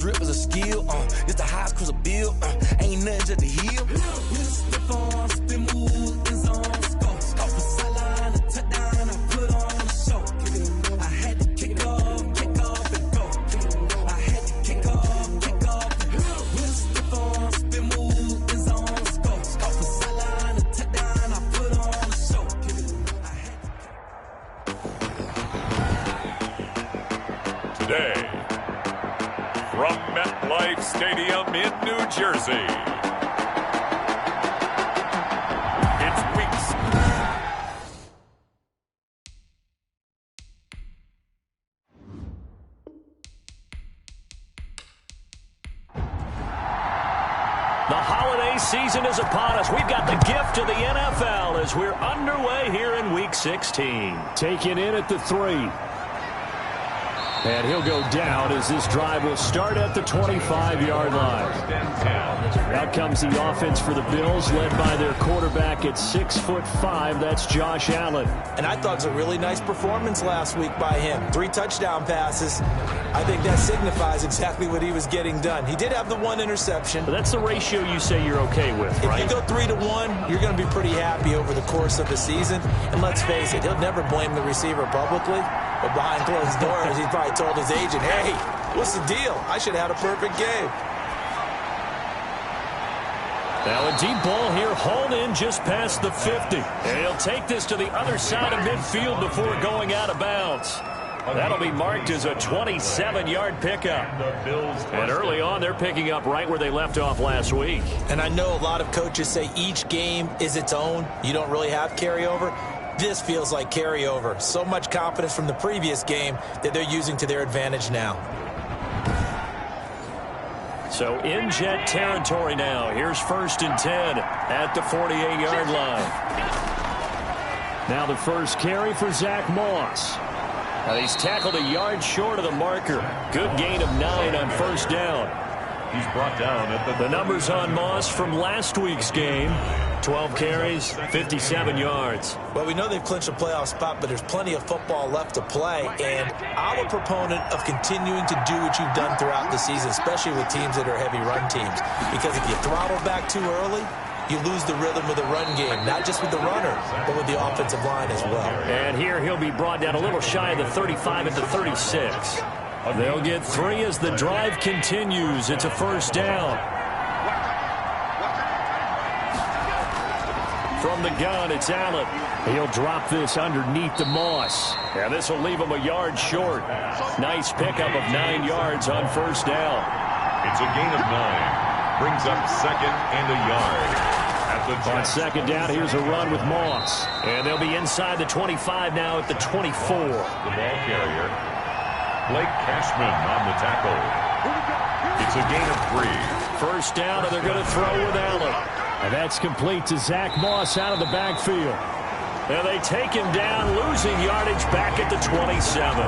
Drip is a skill, it's the highest cruise a bill, ain't nothing just to heal. With a stiff on, spin move, in zone, scope. Off the sideline, a touchdown, I put on a show. I had to kick off, and go. I had to kick off, and go. With a stiff on, spin move, in zone, scope. Off the sideline, a touchdown, I put on a show. Today, from MetLife Stadium in New Jersey, it's weeks. The holiday season is upon us. We've got the gift of the NFL as we're underway here in Week 16. Taken in at the 3. And he'll go down as this drive will start at the 25-yard line. Out comes the offense for the Bills, led by their quarterback at 6'5". That's Josh Allen. And I thought it was a really nice performance last week by him. 3 touchdown passes. I think that signifies exactly what he was getting done. He did have the 1 interception. But that's the ratio you say you're okay with, right? If you go 3-1, you're going to be pretty happy over the course of the season. And let's face it, he'll never blame the receiver publicly. But behind closed doors, he's probably told his agent, hey, what's the deal? I should have had a perfect game. Now a deep ball here, hauled in just past the 50. And he'll take this to the other side of midfield before going out of bounds. That'll be marked as a 27-yard pickup. And early on, they're picking up right where they left off last week. And I know a lot of coaches say each game is its own. You don't really have carryover. This feels like carryover. So much confidence from the previous game that they're using to their advantage now. So in Jet territory now. Here's 1st and 10 at the 48-yard line. Now the first carry for Zach Moss. Now he's tackled a yard short of the marker. Good gain of 9 on 1st down. He's brought down at the numbers on Moss from last week's game. 12 carries, 57 yards. Well, we know they've clinched a playoff spot, but there's plenty of football left to play. And I'm a proponent of continuing to do what you've done throughout the season, especially with teams that are heavy run teams. Because if you throttle back too early, you lose the rhythm of the run game, not just with the runner, but with the offensive line as well. And here he'll be brought down a little shy of the 35 at the 36. They'll get 3 as the drive continues. It's a 1st down. From the gun, it's Allen. He'll drop this underneath the Moss. And this will leave him a yard short. Nice pickup of 9 yards on 1st down. It's a gain of 9. Brings up 2nd and a yard. On 2nd down, here's a run with Moss. And they'll be inside the 25 now at the 24. The ball carrier, Blake Cashman on the tackle. It's a gain of 3. 1st down, and they're going to throw with Allen. And that's complete to Zach Moss out of the backfield. And they take him down, losing yardage back at the 27.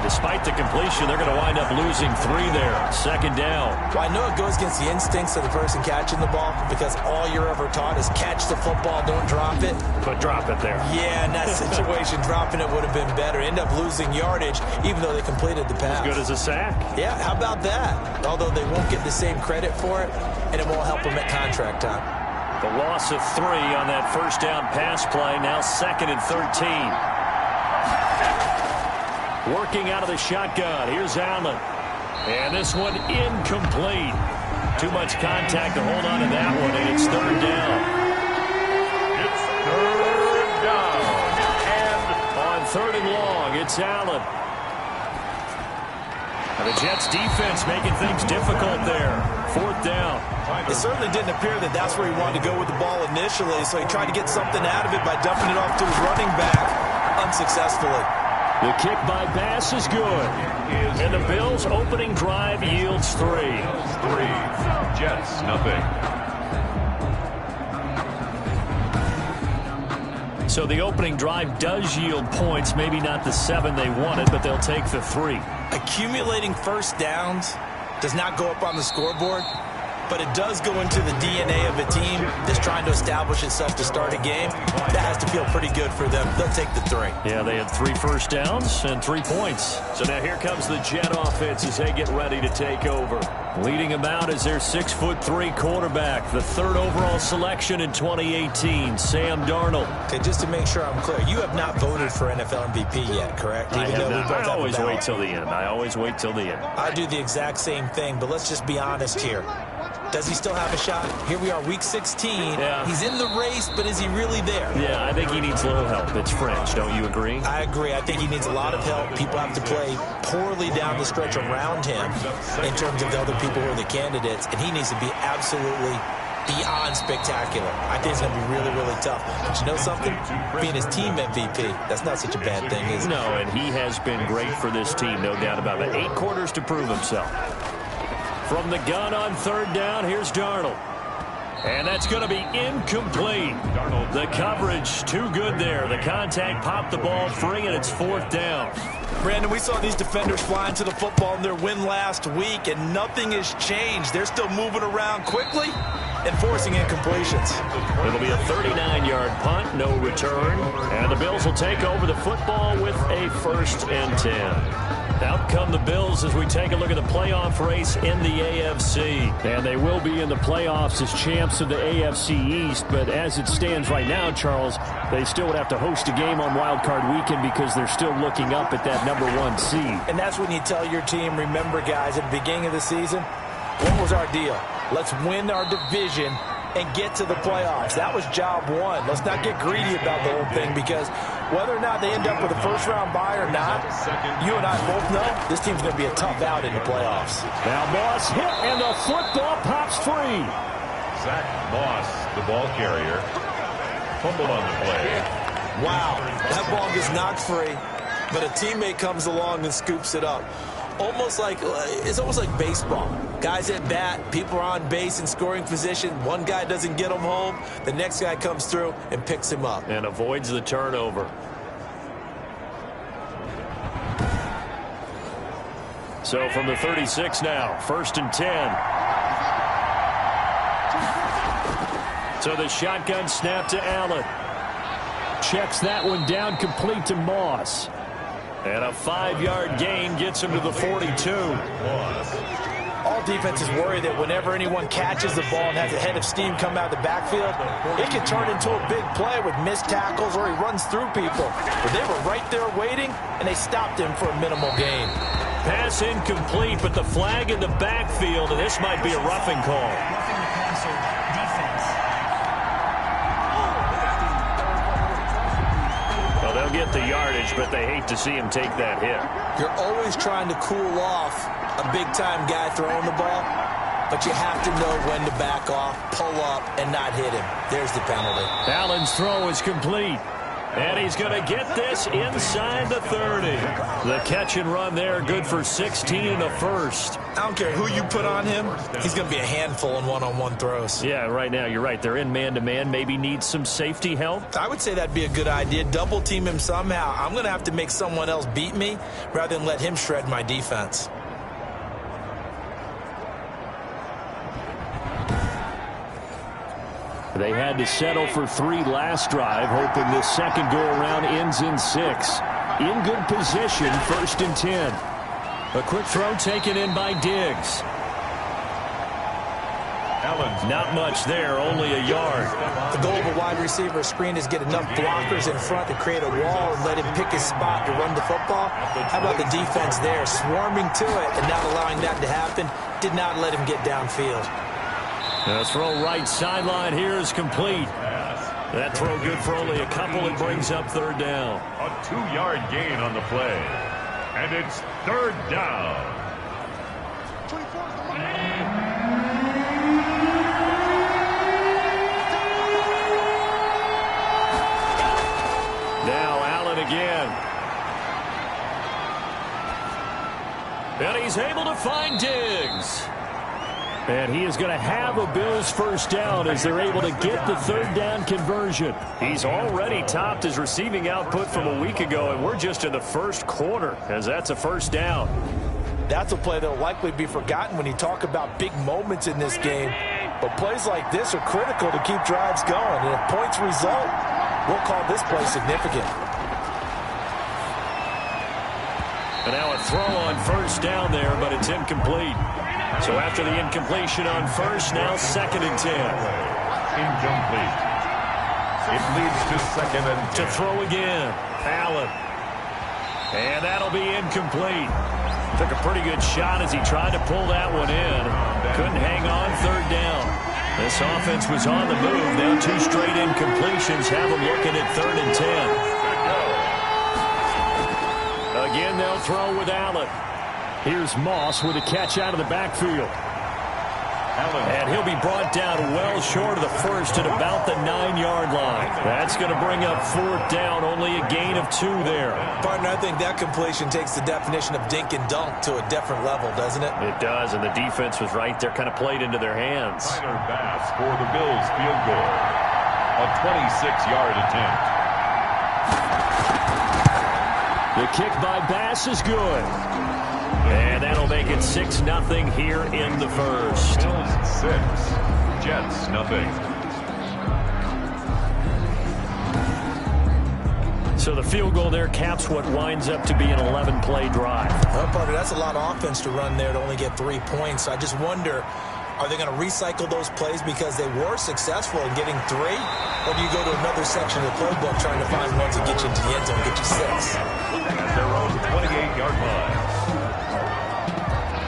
Despite the completion, they're going to wind up losing 3 there. 2nd down. Well, I know it goes against the instincts of the person catching the ball because all you're ever taught is catch the football, don't drop it. But drop it there. Yeah, in that situation, dropping it would have been better. End up losing yardage, even though they completed the pass. As good as a sack. Yeah, how about that? Although they won't get the same credit for it, and it won't help them at contract time. The loss of 3 on that 1st down pass play. Now 2nd and 13. Working out of the shotgun. Here's Allen. And this one incomplete. Too much contact to hold on to that one, and it's 3rd down. It's 3rd down. And on 3rd and long, it's Allen. The Jets defense making things difficult there. 4th down. It certainly didn't appear that that's where he wanted to go with the ball initially, so he tried to get something out of it by dumping it off to his running back unsuccessfully. The kick by Bass is good. And the Bills' opening drive yields 3. 3. Jets, nothing. So the opening drive does yield points, maybe not the 7 they wanted, but they'll take the 3. Accumulating 1st downs does not go up on the scoreboard, but it does go into the DNA of a team that's trying to establish itself to start a game. That has to feel pretty good for them. They'll take the 3. Yeah, they had 3 first downs and 3 points. So now here comes the Jet offense as they get ready to take over. Leading them out is their 6'3" quarterback, the 3rd overall selection in 2018, Sam Darnold. Okay, just to make sure I'm clear, you have not voted for NFL MVP yet, correct? I have not. I always wait till the end. I always wait till the end. I do the exact same thing, but let's just be honest here. Does he still have a shot? Here we are, week 16. Yeah. He's in the race, but is he really there? Yeah, I think he needs a little help. It's French. Don't you agree? I agree. I think he needs a lot of help. People have to play poorly down the stretch around him in terms of the other people who are the candidates, and he needs to be absolutely beyond spectacular. I think it's going to be really, really tough. But you know something? Being his team MVP, that's not such a bad thing, is it? No, and he has been great for this team, no doubt about it. 8 quarters to prove himself. From the gun on 3rd down, here's Darnold. And that's going to be incomplete. The coverage too good there. The contact popped the ball free, and it's 4th down. Brandon, we saw these defenders flying to the football in their win last week, and nothing has changed. They're still moving around quickly and forcing incompletions. It'll be a 39-yard punt, no return. And the Bills will take over the football with a 1st and 10. Out come the Bills as we take a look at the playoff race in the AFC. And they will be in the playoffs as champs of the AFC East. But as it stands right now, Charles, they still would have to host a game on Wild Card Weekend because they're still looking up at that #1 seed. And that's when you tell your team, remember, guys, at the beginning of the season, what was our deal? Let's win our division and get to the playoffs. That was job 1. Let's not get greedy about the whole thing, because whether or not they end up with a first-round bye or not, you and I both know this team's going to be a tough out in the playoffs. Now Moss hit, and the football pops free. Zach Moss, the ball carrier, fumbled on the play. Wow, that ball gets knocked free, but a teammate comes along and scoops it up. It's almost like baseball. Guys at bat, people are on base in scoring position. One guy doesn't get him home. The next guy comes through and picks him up. And avoids the turnover. So from the 36 now, 1st and 10. So the shotgun snap to Allen. Checks that one down, complete to Moss. And a 5-yard gain gets him to the 42. All defenses worry that whenever anyone catches the ball and has a head of steam come out of the backfield, it can turn into a big play with missed tackles or he runs through people. But they were right there waiting, and they stopped him for a minimal gain. Pass incomplete, but the flag in the backfield, and this might be a roughing call. Roughing the passer, defense. Well, they'll get the yardage, but they hate to see him take that hit. You're always trying to cool off a big-time guy throwing the ball, but you have to know when to back off, pull up, and not hit him. There's the penalty. Allen's throw is complete. And he's going to get this inside the 30. The catch and run there, good for 16 and a first. I don't care who you put on him, he's going to be a handful in one-on-one throws. Yeah, right now, you're right. They're in man-to-man. Maybe needs some safety help. I would say that'd be a good idea. Double team him somehow. I'm going to have to make someone else beat me rather than let him shred my defense. They had to settle for 3 last drive, hoping this second go-around ends in 6. In good position, 1st and 10. A quick throw taken in by Diggs. Allen's Not much there, only a yard. The goal of a wide receiver screen is get enough blockers in front to create a wall and let him pick his spot to run the football. How about the defense there, swarming to it and not allowing that to happen? Did not let him get downfield. The throw right sideline here is complete. That throw good for only a couple. It brings up 3rd down. a 2-yard gain on the play. And it's 3rd down. Now Allen again. And he's able to find Diggs. And he is going to have a Bills 1st down as they're able to get the 3rd down conversion. He's already topped his receiving output from a week ago, and we're just in the 1st quarter as that's a 1st down. That's a play that will likely be forgotten when you talk about big moments in this game. But plays like this are critical to keep drives going. And if points result, we'll call this play significant. And now a throw on first down there, but it's incomplete. So after the incompletion on first, now 2nd and 10. Incomplete. It leads to 2nd and 10. To throw again, Allen. And that'll be incomplete. Took a pretty good shot as he tried to pull that one in. Couldn't hang on, 3rd down. This offense was on the move. Now 2 straight incompletions have them looking at 3rd and 10. Again, they'll throw with Allen. Here's Moss with a catch out of the backfield. And he'll be brought down well short of the first at about the 9-yard line. That's going to bring up 4th down, only a gain of 2 there. Partner, I think that completion takes the definition of dink and dunk to a different level, doesn't it? It does, and the defense was right there, kind of played into their hands. Tyler Bass for the Bills field goal. A 26-yard attempt. The kick by Bass is good. And that'll make it 6-0 here in the first. Bills 6, Jets nothing. So the field goal there caps what winds up to be an 11-play drive. Well, partner, that's a lot of offense to run there to only get 3 points. I just wonder, are they going to recycle those plays because they were successful in getting 3? Or do you go to another section of the playbook trying to find ones that get you into the end zone and get you 6? At their own 28-yard line.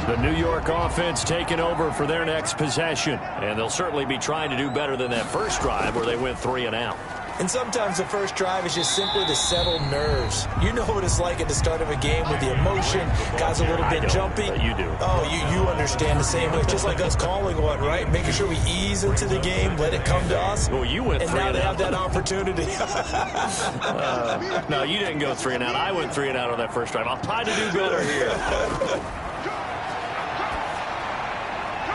The New York offense taking over for their next possession. And they'll certainly be trying to do better than that first drive where they went 3 and out. And sometimes the first drive is just simply to settle nerves. You know what it's like at the start of a game with the emotion. Guys a little bit jumpy. You do. Oh, you understand the same way. It's just like us calling one, right? Making sure we ease into the game, let it come to us. Well, you went 3 and out. And now they have that opportunity. No, you didn't go 3 and out. I went 3 and out on that first drive. I'll try to do better here.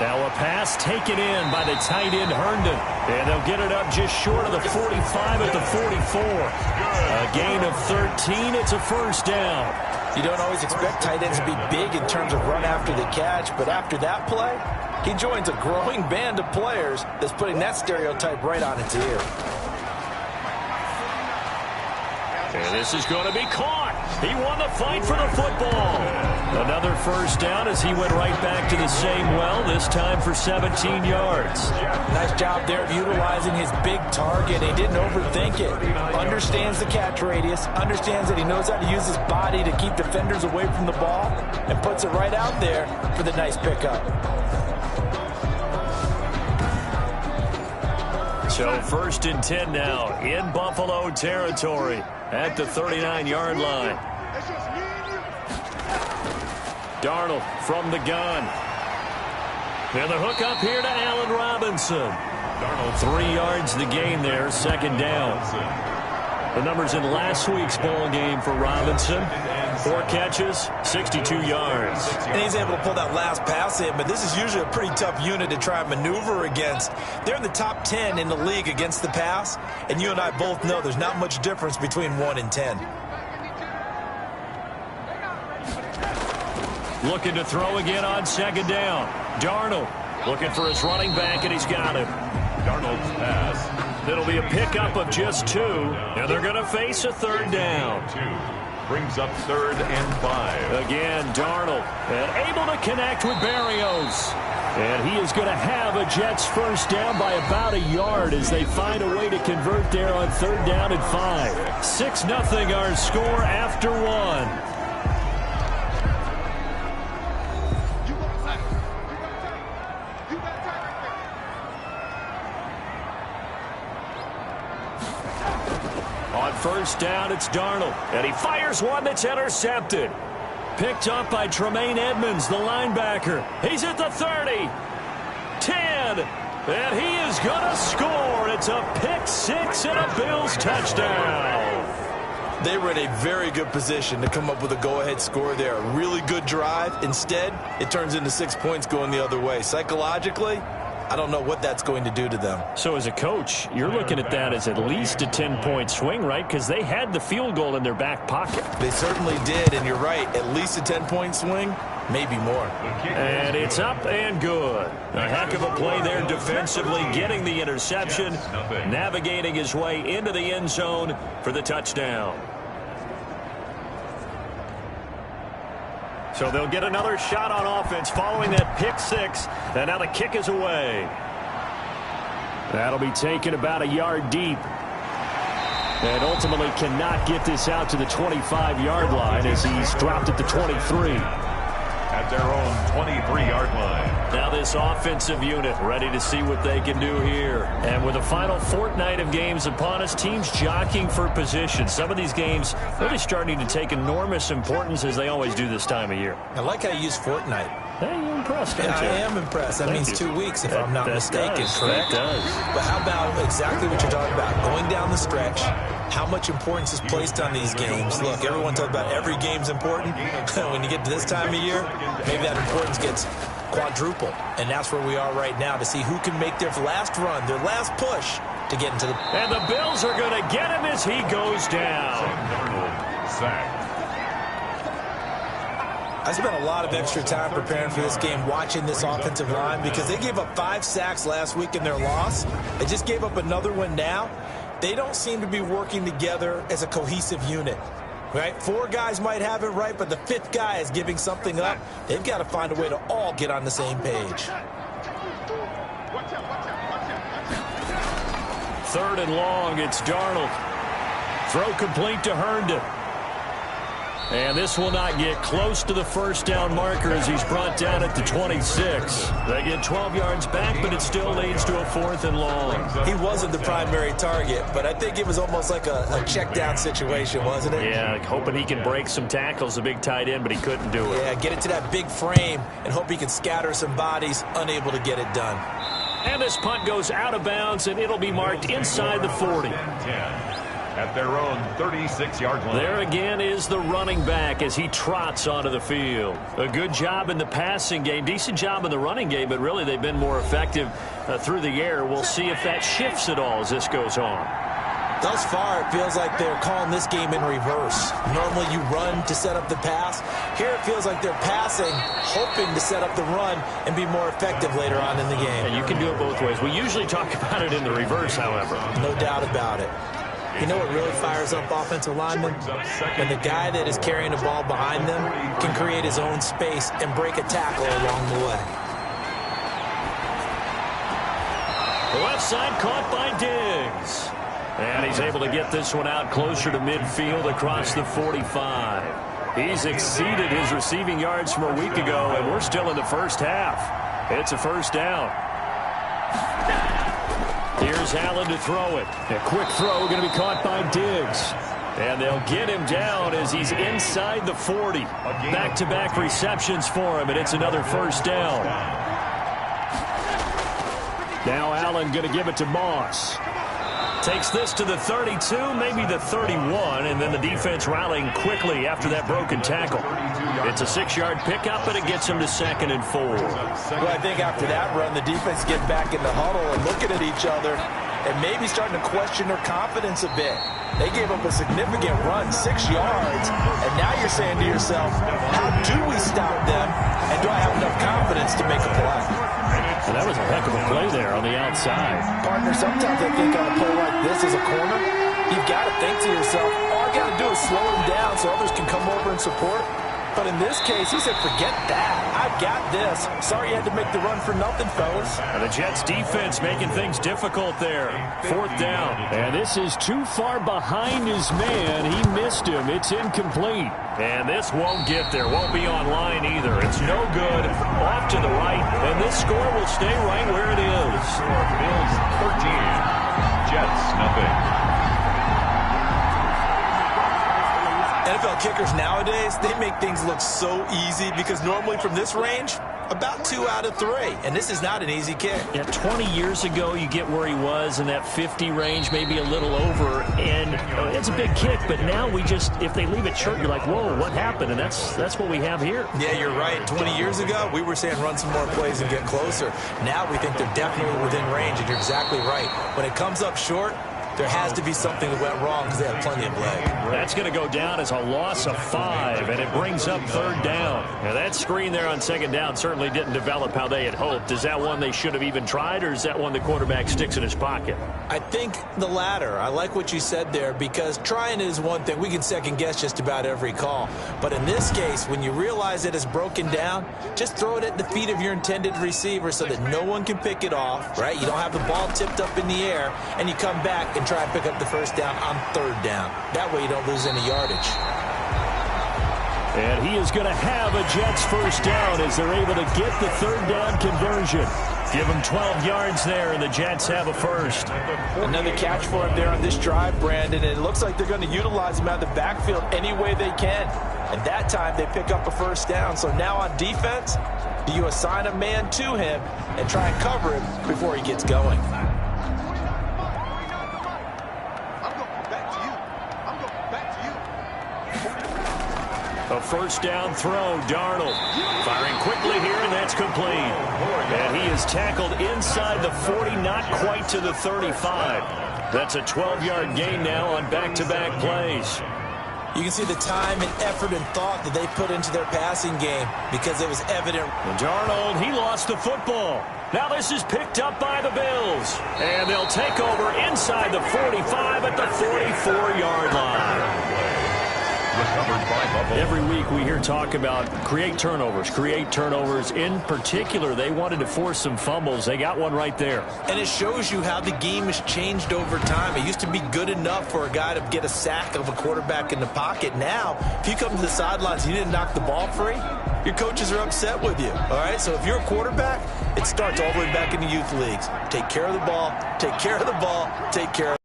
Now a pass taken in by the tight end Herndon. And they'll get it up just short of the 45 at the 44. A gain of 13. It's a first down. You don't always expect tight ends to be big in terms of run after the catch, but after that play, he joins a growing band of players that's putting that stereotype right on its ear. And this is going to be caught. He won the fight for the football. Another first down as he went right back to the same well, this time for 17 yards. Nice job there of utilizing his big target. He didn't overthink it. Understands the catch radius, understands that he knows how to use his body to keep defenders away from the ball, and puts it right out there for the nice pickup. So 1st and 10 now in Buffalo territory at the 39-yard line. Darnold from the gun. And the hook up here to Allen Robinson. Darnold 3 yards the gain there, 2nd down. The numbers in last week's ball game for Robinson. 4 catches, 62 yards. And he's able to pull that last pass in, but this is usually a pretty tough unit to try and maneuver against. They're in the top 10 in the league against the pass, and you and I both know there's not much difference between 1 and 10. Looking to throw again on 2nd down. Darnold looking for his running back, and he's got him. Darnold's pass. It'll be a pickup of just 2, and they're going to face a 3rd down. 2 brings up 3rd and 5. Again, Darnold, and able to connect with Berrios. And he is going to have a Jets first down by about a yard as they find a way to convert there on 3rd down and 5. 6-0 our score after 1. On 1st down, it's Darnold. And he fires one that's intercepted. Picked up by Tremaine Edmonds, the linebacker. He's at the 30. 10. And he is going to score. It's a pick-6 and a Bills touchdown. They were in a very good position to come up with a go-ahead score there. A really good drive. Instead, it turns into 6 points going the other way. Psychologically, I don't know what that's going to do to them. So as a coach, you're looking at that as at least a 10-point swing, right? Because they had the field goal in their back pocket. They certainly did, and you're right. At least a 10-point swing. maybe more. And it's up and good. A heck of a play there defensively, getting the interception, navigating his way into the end zone for the touchdown. So they'll get another shot on offense following that pick six. And now the kick is away. That'll be taken about a yard deep. And ultimately cannot get this out to the 25-yard line as he's dropped at the 23. At their own 23-yard line. Now this offensive unit ready to see what they can do here. And with the final fortnight of games upon us, teams jockeying for position. Some of these games really starting to take enormous importance as they always do this time of year. I like how you use fortnight. Hey, you're impressed, don't you? I am impressed. That means 2 weeks, if I'm not mistaken, does. correct? That does. But how about exactly what you're talking about? Going down the stretch, how much importance is placed on these games. Look, everyone talks about every game's important. When you get to this time of year, maybe that importance gets quadruple. And that's where we are right now to see who can make their last run, their last push to get into the... And the Bills are going to get him as he goes down. Sack. I spent a lot of extra time preparing for this game, watching this offensive line, because they gave up 5 sacks last week in their loss. They just gave up another one now. They don't seem to be working together as a cohesive unit. Right? 4 guys might have it right, but the 5th guy is giving something up. They've got to find a way to all get on the same page. 3rd and long, it's Darnold. Throw complete to Herndon. And this will not get close to the first down marker as he's brought down at the 26. They get 12 yards back, but it still leads to a 4th and long. He wasn't the primary target, but I think it was almost like a check down situation, wasn't it? Yeah, hoping he can break some tackles, a big tight end, but he couldn't do it. Yeah, get it to that big frame and hope he can scatter some bodies, unable to get it done. And this punt goes out of bounds, and it'll be marked inside the 40. At their own 36-yard line. There again is the running back as he trots onto the field. A good job in the passing game, decent job in the running game, but really they've been more effective through the air. We'll see if that shifts at all as this goes on. Thus far, it feels like they're calling this game in reverse. Normally you run to set up the pass. Here it feels like they're passing, hoping to set up the run and be more effective later on in the game. And you can do it both ways. We usually talk about it in the reverse, however. No doubt about it. You know what really fires up offensive linemen? When the guy that is carrying the ball behind them can create his own space and break a tackle along the way. The left side caught by Diggs. And he's able to get this one out closer to midfield across the 45. He's exceeded his receiving yards from a week ago, and we're still in the first half. It's a first down. Here's Allen to throw it. A quick throw going to be caught by Diggs. And they'll get him down as he's inside the 40. Back-to-back receptions for him, and it's another first down. Now Allen going to give it to Moss. Takes this to the 32, maybe the 31, and then the defense rallying quickly after that broken tackle. It's a 6-yard pickup, and it gets him to 2nd and 4. Well, I think after that run, the defense get back in the huddle and looking at each other and maybe starting to question their confidence a bit. They gave up a significant run, 6 yards, and now you're saying to yourself, how do we stop them, and do I have enough confidence to make a play? And that was a heck of a play there on the outside. Partner, sometimes I think on a play like this as a corner, you've got to think to yourself, all I got to do is slow him down so others can come over and support. But in this case, he said, forget that. I've got this. Sorry you had to make the run for nothing, fellas. And the Jets defense making things difficult there. 4th down. And this is too far behind his man. He missed him. It's incomplete. And this won't get there. Won't be online either. It's no good. Off to the right. And this score will stay right where it is. Bills 13. Jets nothing. NFL kickers nowadays, they make things look so easy because normally from this range, about 2 out of 3. And this is not an easy kick. Yeah, 20 years ago, you get where he was in that 50 range, maybe a little over. And it's a big kick, but now we just, if they leave it short, you're like, whoa, what happened? And that's what we have here. Yeah, you're right. 20 years ago, we were saying run some more plays and get closer. Now we think they're definitely within range, and you're exactly right. When it comes up short, there has to be something that went wrong because they have plenty of leg. That's going to go down as a loss of 5, and it brings up 3rd down. Now, that screen there on 2nd down certainly didn't develop how they had hoped. Is that one they should have even tried, or is that one the quarterback sticks in his pocket? I think the latter. I like what you said there, because trying is one thing. We can second-guess just about every call. But in this case, when you realize it is broken down, just throw it at the feet of your intended receiver so that no one can pick it off, right? You don't have the ball tipped up in the air, and you come back and try and pick up the 1st down on 3rd down. That way you don't lose any yardage. And he is going to have a Jets 1st down as they're able to get the 3rd down conversion. Give them 12 yards there, and the Jets have a 1st. Another catch for him there on this drive, Brandon, and it looks like they're going to utilize him out of the backfield any way they can. And that time they pick up a 1st down. So now on defense, do you assign a man to him and try and cover him before he gets going? A 1st down throw, Darnold. Firing quickly here, and that's complete. And he is tackled inside the 40, not quite to the 35. That's a 12-yard gain now on back-to-back plays. You can see the time and effort and thought that they put into their passing game because it was evident. And Darnold, he lost the football. Now this is picked up by the Bills. And they'll take over inside the 45 at the 44-yard line. Every week we hear talk about create turnovers. In particular, they wanted to force some fumbles. They got one right there. And it shows you how the game has changed over time. It used to be good enough for a guy to get a sack of a quarterback in the pocket. Now, if you come to the sidelines and you didn't knock the ball free, your coaches are upset with you. All right, so if you're a quarterback, it starts all the way back in the youth leagues. Take care of the ball, take care of the ball, take care of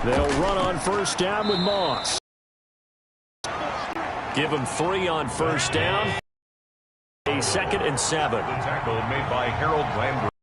They'll run on 1st down with Moss. Give him 3 on 1st down. A 2nd and 7. The tackle made by Harold Landry.